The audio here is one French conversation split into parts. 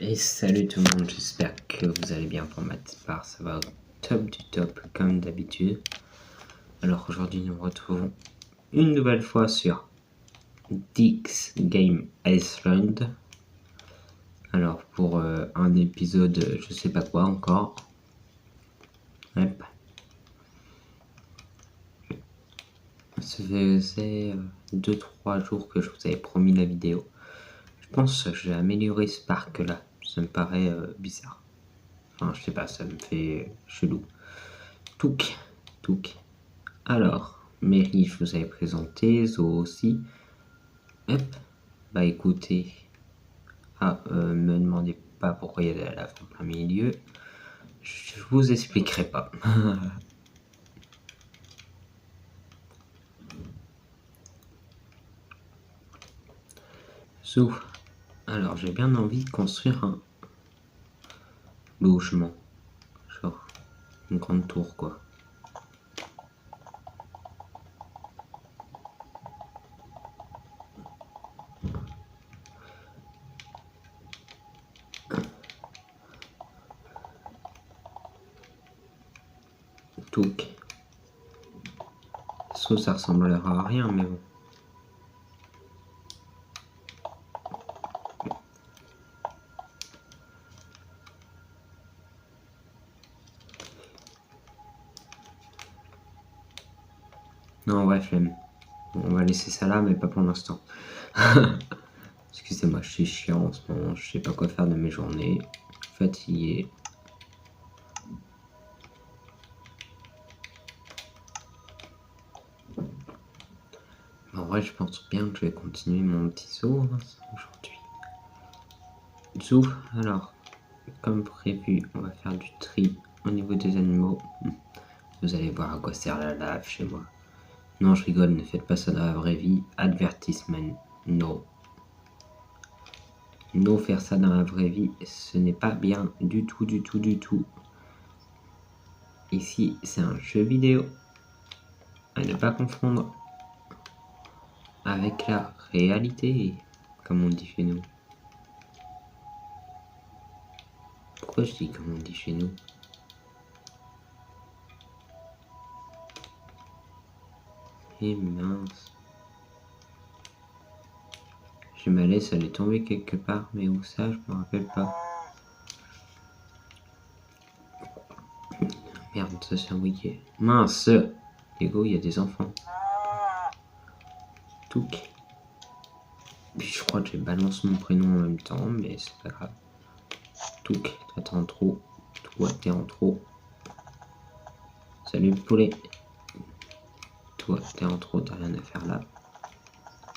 Et salut tout le monde, j'espère que vous allez bien. Pour ma part, ça va au top du top comme d'habitude. Alors aujourd'hui nous retrouvons une nouvelle fois sur Dix Game Iceland. Alors pour un épisode je sais pas quoi encore. Hop. Ça faisait 2-3 jours que je vous avais promis la vidéo. Je pense que j'ai amélioré ce parc là, ça me paraît bizarre. Enfin je sais pas, ça me fait chelou. Touk. Alors, Mary, je vous avais présenté, Zo aussi. Hop, bah écoutez, me demandez pas pourquoi il y a de la lave en plein milieu. Je vous expliquerai pas. Zo, alors j'ai bien envie de construire un logement. Genre, une grande tour quoi. Touk. Sauf ça ressemblera à rien, mais bon. Non, ouais, flemme. On va laisser ça là, mais pas pour l'instant. Excusez-moi, je suis chiant en ce moment, je sais pas quoi faire de mes journées. Fatigué. En vrai, je pense bien que je vais continuer mon petit saut aujourd'hui. Zou, alors, comme prévu, on va faire du tri au niveau des animaux. Vous allez voir à quoi sert la lave chez moi. Non, je rigole, ne faites pas ça dans la vraie vie. Advertisement, no. No, faire ça dans la vraie vie, ce n'est pas bien du tout. Ici, c'est un jeu vidéo. À ne pas confondre avec la réalité, comme on dit chez nous. Pourquoi je dis comme on dit chez nous? Eh mince. Je me laisse aller tomber quelque part, mais où ça, je me rappelle pas. Merde, ça c'est un wiki. Mince! Lego, il y a des enfants. Touk. Puis je crois que j'ai balancé mon prénom en même temps, mais c'est pas grave. Touk, toi t'es en trop. Toi t'es en trop. Salut le poulet. Toi t'es en trop, t'as rien à faire là.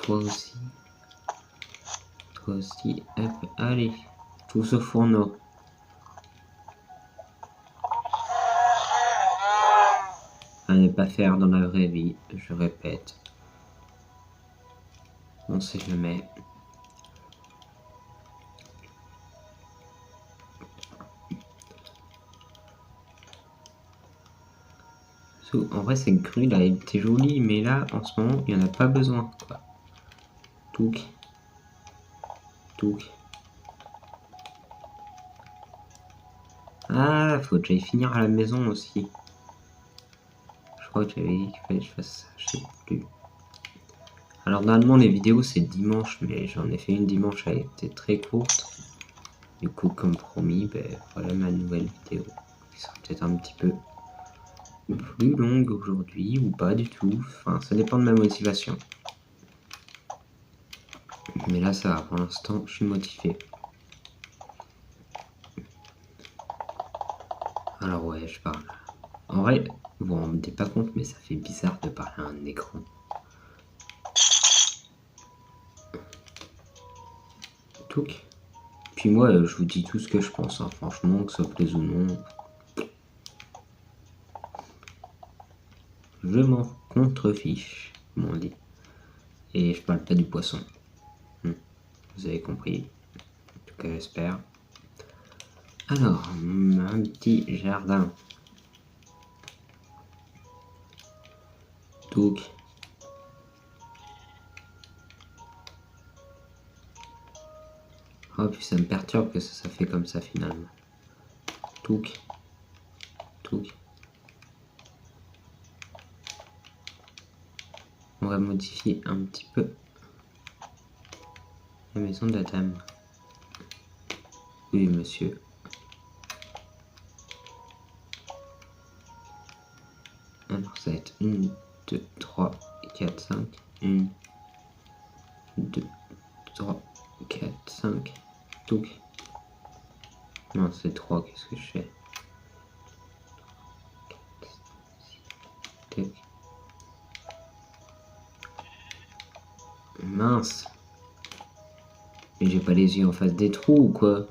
Toi aussi. Toi aussi. Hop, allez. Tous au fourneau. À ne pas faire dans la vraie vie, je répète. On sait jamais. En vrai, cette grue là, elle était jolie, mais là, en ce moment, il n'y en a pas besoin, quoi. Touk. Ah, faut que j'aille finir à la maison aussi. Je crois que j'avais dit qu'il fallait que je fasse ça, je sais plus. Alors normalement les vidéos c'est dimanche, mais j'en ai fait une dimanche, elle était très courte. Du coup comme promis, voilà ma nouvelle vidéo. Qui sera peut-être un petit peu plus longue aujourd'hui ou pas du tout. Enfin ça dépend de ma motivation. Mais là ça va, pour l'instant je suis motivé. Alors ouais, je parle. En vrai, vous vous rendez pas compte, mais ça fait bizarre de parler à un écran. Touc. Puis moi, je vous dis tout ce que je pense, hein. Franchement, que ça plaise ou non. Je m'en contrefiche, comme on dit. Et je parle pas du poisson. Vous avez compris. En tout cas, j'espère. Alors, un petit jardin. Touc. Oh, puis ça me perturbe que ça fait comme ça finalement. Touc. Touc. On va modifier un petit peu la maison de la dame. Oui, monsieur. Alors, ça va être 1, 2, 3, 4, 5. 1, 2, 3, 4, 5. Touc. Non, c'est 3. Qu'est-ce que je fais? Tac. Mince. Mais j'ai pas les yeux en face des trous ou quoi?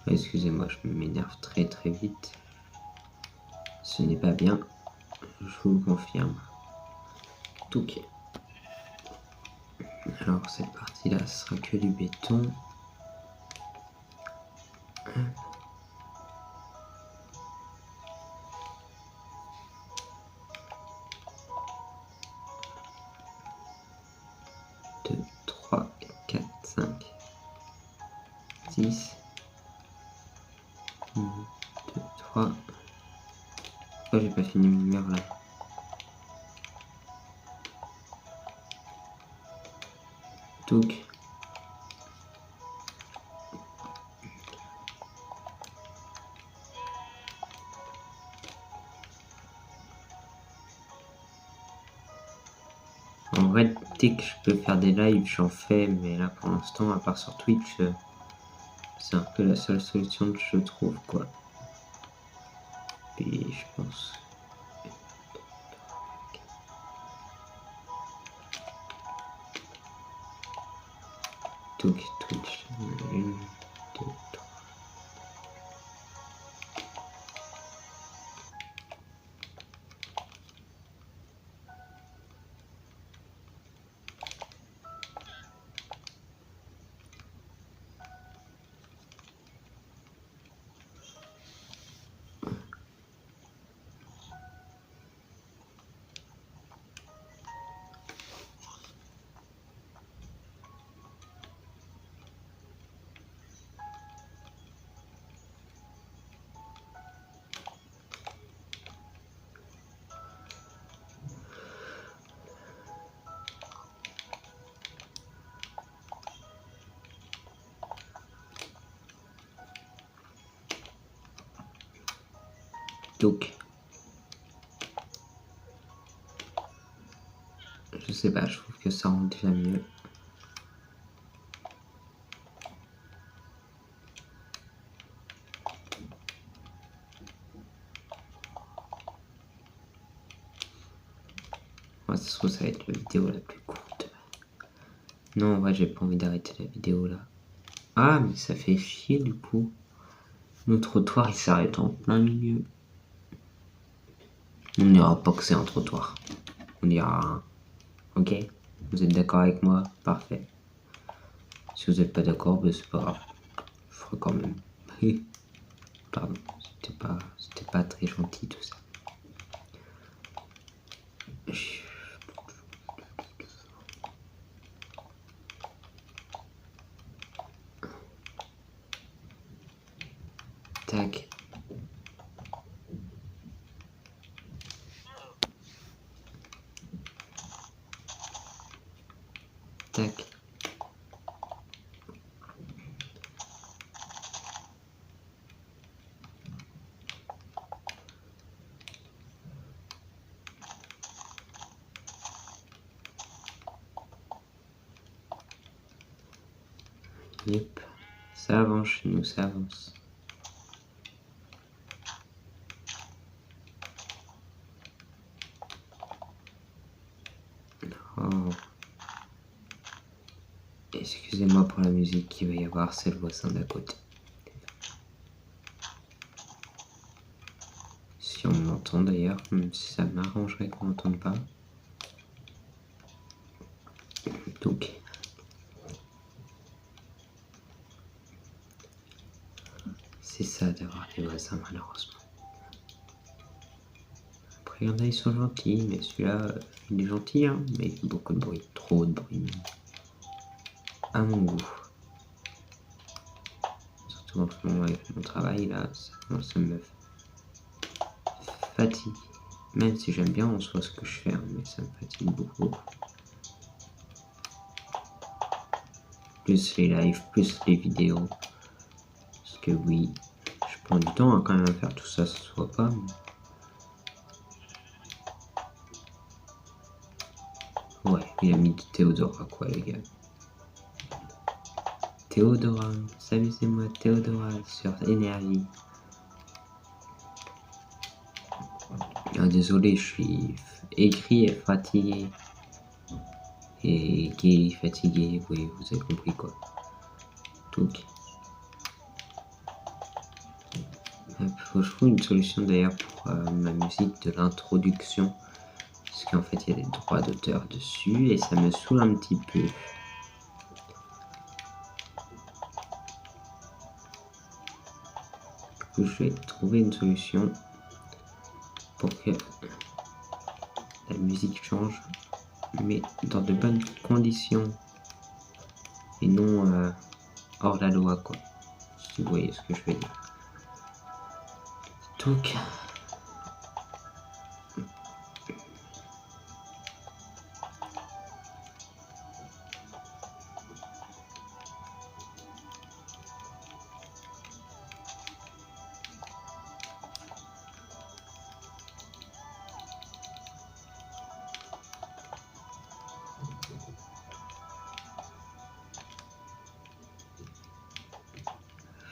Excusez-moi, je m'énerve très très vite. Ce n'est pas bien. Je vous le confirme. Touc. Alors cette partie-là, ce sera que du béton. Deux, 3, 4, 5, 6. 1, 2, 3. Pourquoi j'ai pas fini mon mur là? Touc. En vrai, dès que je peux faire des lives, j'en fais, mais là pour l'instant, à part sur Twitch, c'est un peu la seule solution que je trouve, quoi. Et je pense. Touc, Twitch. 1, 2, 3. Touc. Je sais pas, je trouve que ça rend déjà mieux. Moi, ça se trouve, ça va être la vidéo la plus courte. Non, en vrai, j'ai pas envie d'arrêter la vidéo là. Ah, mais ça fait chier du coup. Le trottoir, il s'arrête en plein milieu. On n'ira pas que c'est un trottoir. On ira. Ok? Vous êtes d'accord avec moi? Parfait. Si vous n'êtes pas d'accord, ben c'est pas grave. Je ferai quand même. Pardon, c'était pas très gentil tout ça. Tac. Tac. Yep. Ça avance chez nous, ça avance. Oh. Excusez-moi pour la musique qu'il va y avoir, c'est le voisin d'à côté. Si on m'entend d'ailleurs, même si ça m'arrangerait qu'on m'entende pas. Donc, c'est ça d'avoir des voisins malheureusement. Après, il y en a, ils sont gentils, mais celui-là, il est gentil, hein, mais il fait beaucoup de bruit, trop de bruit. À mon goût. moment avec mon travail là, ça commence à me fatiguer. Même si j'aime bien en soi ce que je fais, hein, mais ça me fatigue beaucoup. Plus les lives, plus les vidéos. Parce que oui, je prends du temps quand même à faire tout ça, ça se voit pas. Mais... Ouais, il a mis du Théodora quoi les gars. Théodora, salut c'est moi Théodora sur Énergie. Ah, désolé, je suis écrit et fatigué. Et qui est fatigué, oui, vous avez compris quoi. Donc, faut que je trouve une solution d'ailleurs pour ma musique de l'introduction. Parce qu'en fait, il y a des droits d'auteur dessus et ça me saoule un petit peu. Du coup, je vais trouver une solution pour que la musique change, mais dans de bonnes conditions et non hors la loi, quoi. Si vous voyez ce que je veux dire. Donc,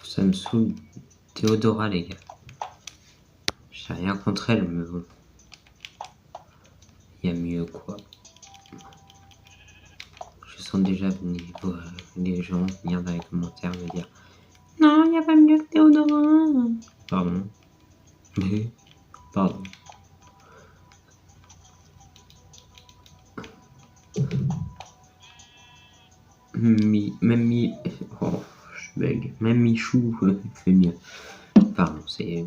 ça me saoule. Théodora, les gars. J'ai rien contre elle, mais bon. Il y a mieux, quoi. Je sens déjà les gens venir dans les commentaires me dire non, il n'y a pas mieux que Théodora. Pardon. Mais, pardon. Oh, je bug. Même Michou fait mieux. Pardon, c'est...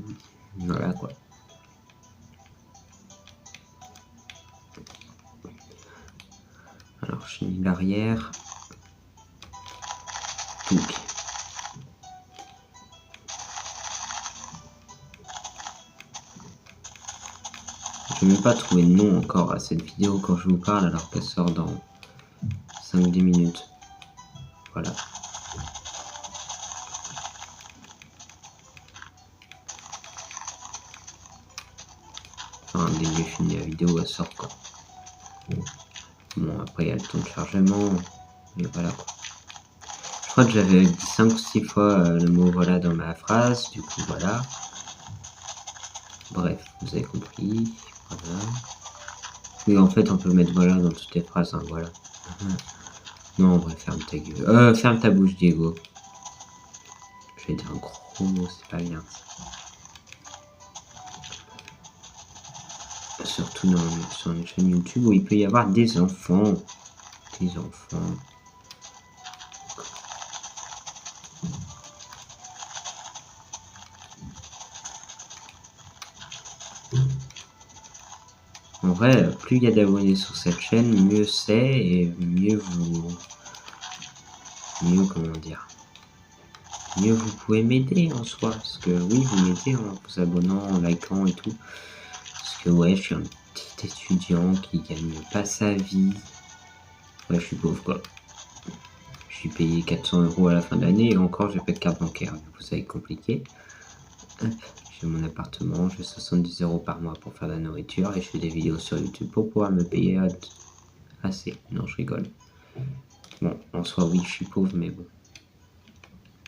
Voilà, quoi. Alors, je mis l'arrière. Touc. Je n'ai même pas trouvé de nom encore à cette vidéo quand je vous parle, alors qu'elle sort dans 5-10 minutes. Voilà. Enfin, dès que j'ai fini la vidéo, elle sort quoi. Bon, après il y a le temps de chargement, et voilà quoi. Je crois que j'avais dit 5 ou 6 fois le mot voilà dans ma phrase, du coup voilà. Bref, vous avez compris. Voilà. Oui, en fait, on peut mettre voilà dans toutes les phrases, hein, voilà. Non, en vrai, ferme ta gueule. Ferme ta bouche, Diego. Je vais dire un gros mot, c'est pas bien. Surtout sur une chaîne YouTube où il peut y avoir des enfants. Des enfants. En vrai, plus il y a d'abonnés sur cette chaîne, mieux c'est et mieux comment dire, mieux vous pouvez m'aider en soi. Parce que oui, vous m'aidez en vous abonnant, en likant et tout. Parce que ouais, je suis un petit étudiant qui gagne pas sa vie. Ouais, je suis pauvre quoi. Je suis payé 400 € à la fin de l'année et encore j'ai pas de carte bancaire. Du coup, ça va être compliqué. Hop. J'ai mon appartement, j'ai 70 € par mois pour faire de la nourriture et je fais des vidéos sur YouTube pour pouvoir me payer assez. Non, je rigole. Bon, en soi, oui, je suis pauvre, mais bon.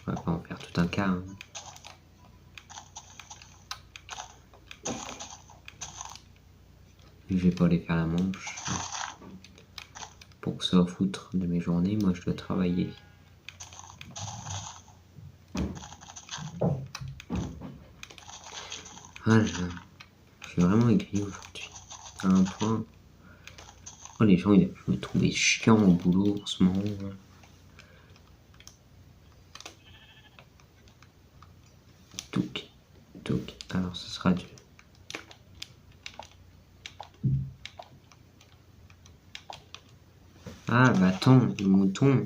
On va pas en faire tout un cas. Hein. Je vais pas aller faire la manche. Pour que ça soit foutre de mes journées, moi je dois travailler. Voilà. Je suis vraiment aigri aujourd'hui. À un point. Oh, les gens, ils doivent me trouver chiant au boulot en ce moment. Touc. Touc. Alors, ce sera du... Ah, bah attends, le mouton.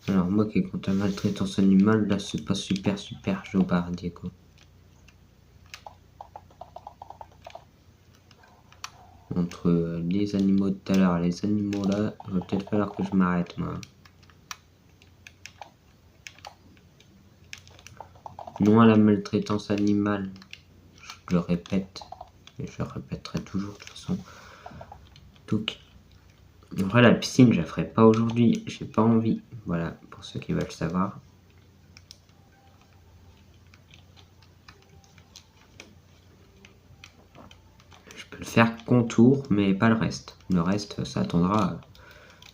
Alors moi qui est contre la maltraitance animale, là c'est pas super jobardier quoi. Entre les animaux de tout à l'heure et les animaux là, il va peut-être falloir que je m'arrête moi. Non à la maltraitance animale, je le répète, et je le répéterai toujours de toute façon. Donc, en vrai la piscine je la ferai pas aujourd'hui, j'ai pas envie, voilà, pour ceux qui veulent savoir. Je peux le faire contour, mais pas le reste. Le reste, ça attendra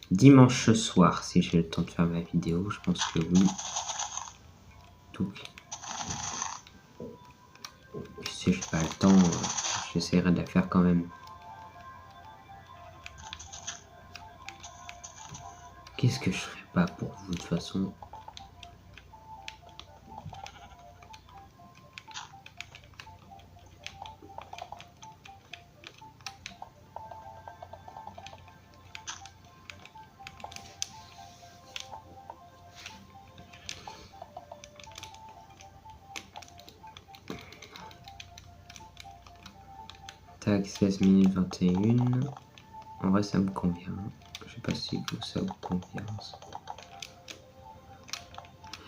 dimanche soir, si j'ai le temps de faire ma vidéo, je pense que oui. Donc, si j'ai pas le temps, j'essaierai de la faire quand même. Qu'est-ce que je ferai pas pour vous de toute façon? Tac, 16 minutes 21. En vrai, ça me convient. Je sais pas si ça vous convient.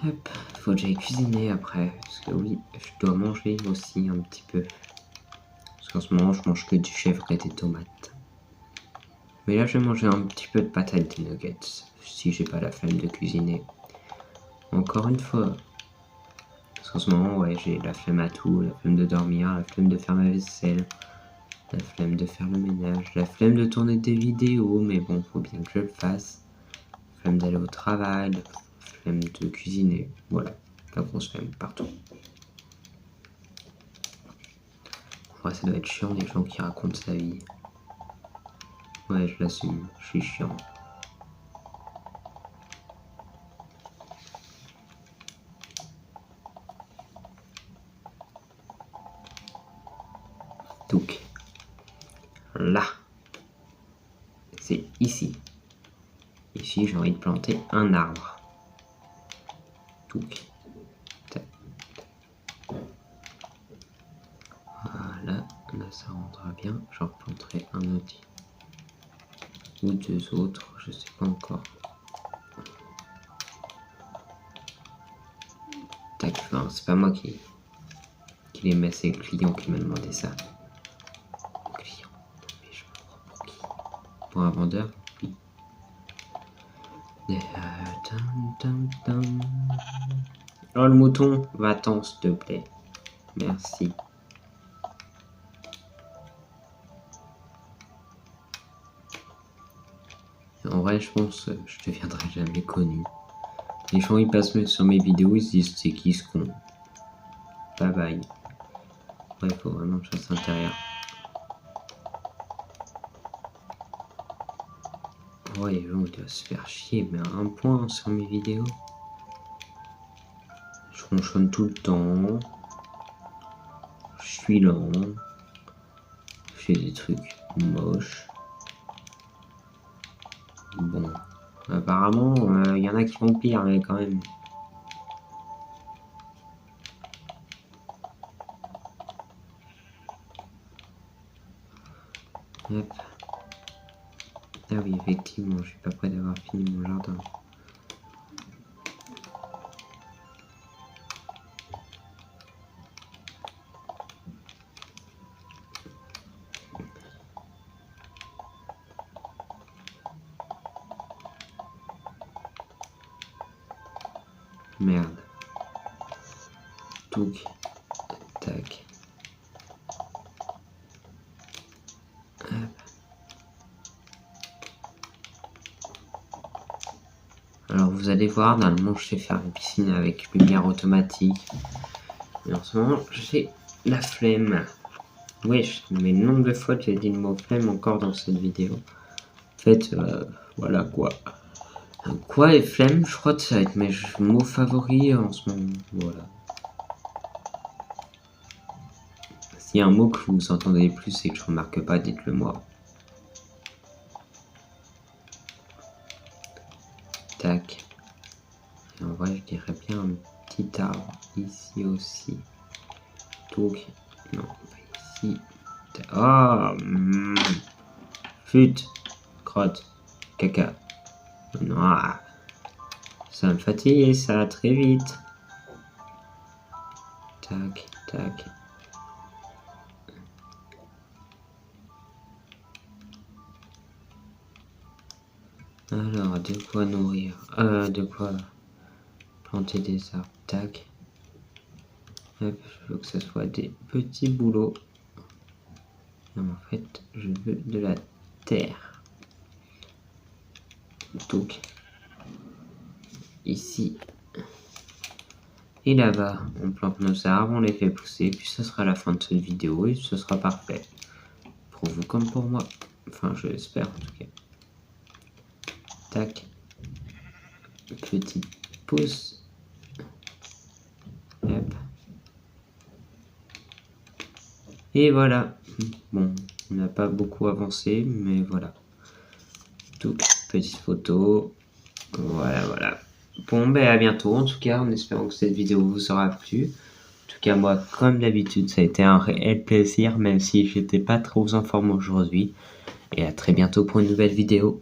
Hop, faut que j'aille cuisiner après. Parce que oui, je dois manger aussi un petit peu. Parce qu'en ce moment, je mange que du chèvre et des tomates. Mais là, je vais manger un petit peu de patates, des nuggets. Si j'ai pas la flemme de cuisiner. Encore une fois. Parce qu'en ce moment, ouais, j'ai la flemme à tout. La flemme de dormir, la flemme de faire ma vaisselle. La flemme de faire le ménage, la flemme de tourner des vidéos, mais bon, faut bien que je le fasse. La flemme d'aller au travail, la flemme de cuisiner, voilà, la grosse flemme partout. Ouais, ça doit être chiant les gens qui racontent sa vie. Ouais, je l'assume, je suis chiant. Donc, là, c'est ici. Ici, j'ai envie de planter un arbre. Donc, voilà, là ça rendra bien. J'en planterai un autre ou deux autres, je sais pas encore. Tac, enfin, c'est pas moi qui les met, c'est le client qui m'a demandé ça. Le client, mais je me prends pour qui? Pour un vendeur? Oui. Oh le mouton, va-t'en s'il te plaît. Merci. En vrai, je pense que je deviendrai jamais connu. Les gens ils passent sur mes vidéos, ils se disent c'est qui ce con. Bye bye. Ouais, faut vraiment que je fasse l'intérieur. Ouais, les gens ils doivent se faire chier, mais à un point sur mes vidéos. Je ronchonne tout le temps. Je suis lent. Je fais des trucs moches. Bon. Apparemment, il y en a qui font pire, mais quand même. Hop. Ah oui, effectivement, je suis pas prêt d'avoir fini mon jardin. Merde. Touc. Tac. Hop. Alors vous allez voir, normalement je sais faire une piscine avec lumière automatique. Mais en ce moment, j'ai la flemme. Wesh, mais le nombre de fois que j'ai dit le mot flemme encore dans cette vidéo. En fait, voilà quoi. Quoi et flemme, je crois que ça va être mes mots favoris en ce moment. Voilà. S'il y a un mot que vous entendez plus et que je remarque pas, dites-le moi. Tac. vrai, je dirais bien un petit arbre ici aussi. Donc, non, pas ici. Oh, flûte, crotte, caca. Non, ça me fatigue, ça, très vite. Tac, tac. Alors, de quoi nourrir, de quoi planter des arbres, tac. Hop, je veux que ce soit des petits boulots. Non, en fait, je veux de la terre. Donc, ici et là-bas, on plante nos arbres, on les fait pousser, puis ce sera la fin de cette vidéo et ce sera parfait. Pour vous comme pour moi. Enfin, je l'espère en tout cas. Tac. Petite pouce. Hop. Et voilà. Bon, on n'a pas beaucoup avancé, mais voilà. Donc, petite photo. Voilà, voilà. Bon, ben à bientôt en tout cas, en espérant que cette vidéo vous aura plu. En tout cas, moi, comme d'habitude, ça a été un réel plaisir, même si j'étais pas trop en forme aujourd'hui. Et à très bientôt pour une nouvelle vidéo.